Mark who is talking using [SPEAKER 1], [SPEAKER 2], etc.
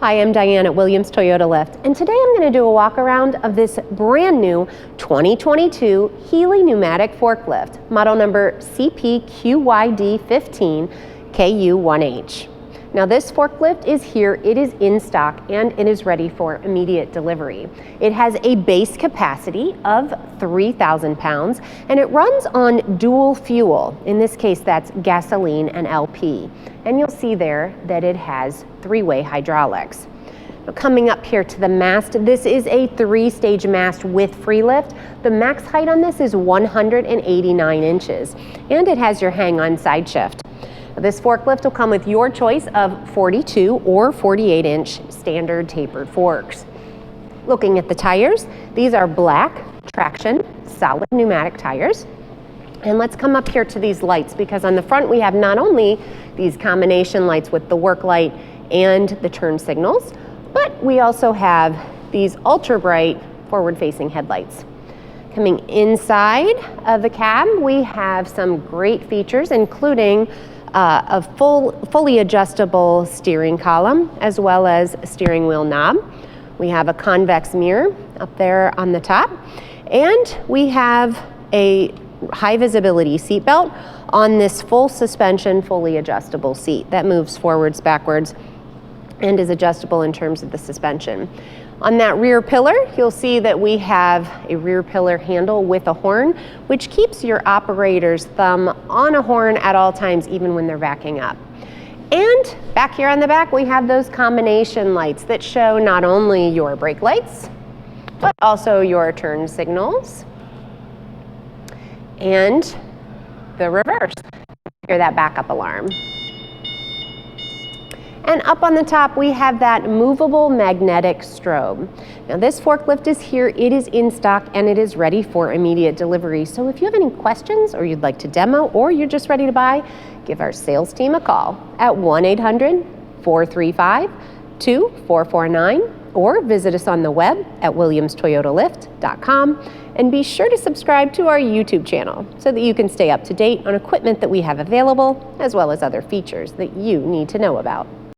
[SPEAKER 1] Hi, I'm Diane at Williams Toyota Lift, and today I'm going to do a walk around of this brand new 2022 Healy Pneumatic forklift, model number CPQYD15KU1H. Now this forklift is here, it is in stock, and it is ready for immediate delivery. It has a base capacity of 3,000 pounds, and it runs on dual fuel. In this case, that's gasoline and LP. And you'll see there that it has three-way hydraulics. Now, coming up here to the mast, this is a three-stage mast with free lift. The max height on this is 189 inches, and it has your hang-on side shift. This forklift will come with your choice of 42 or 48-inch standard tapered forks. Looking at the tires, these are black traction solid pneumatic tires. And let's come up here to these lights, because on the front we have not only these combination lights with the work light and the turn signals, but we also have these ultra bright forward-facing headlights. Coming inside of the cab, we have some great features, including a fully adjustable steering column, as well as a steering wheel knob. We have a convex mirror up there on the top, and we have a high visibility seat belt on this full suspension, fully adjustable seat that moves forwards, backwards, and is adjustable in terms of the suspension. On that rear pillar, you'll see that we have a rear pillar handle with a horn, which keeps your operator's thumb on a horn at all times, even when they're backing up. And back here on the back, we have those combination lights that show not only your brake lights, but also your turn signals and the reverse. Hear that backup alarm. And up on the top, we have that movable magnetic strobe. Now this forklift is here, it is in stock, and it is ready for immediate delivery. So if you have any questions, or you'd like to demo, or you're just ready to buy, give our sales team a call at 1-800-435-2449, or visit us on the web at williamstoyotalift.com. And be sure to subscribe to our YouTube channel so that you can stay up to date on equipment that we have available, as well as other features that you need to know about.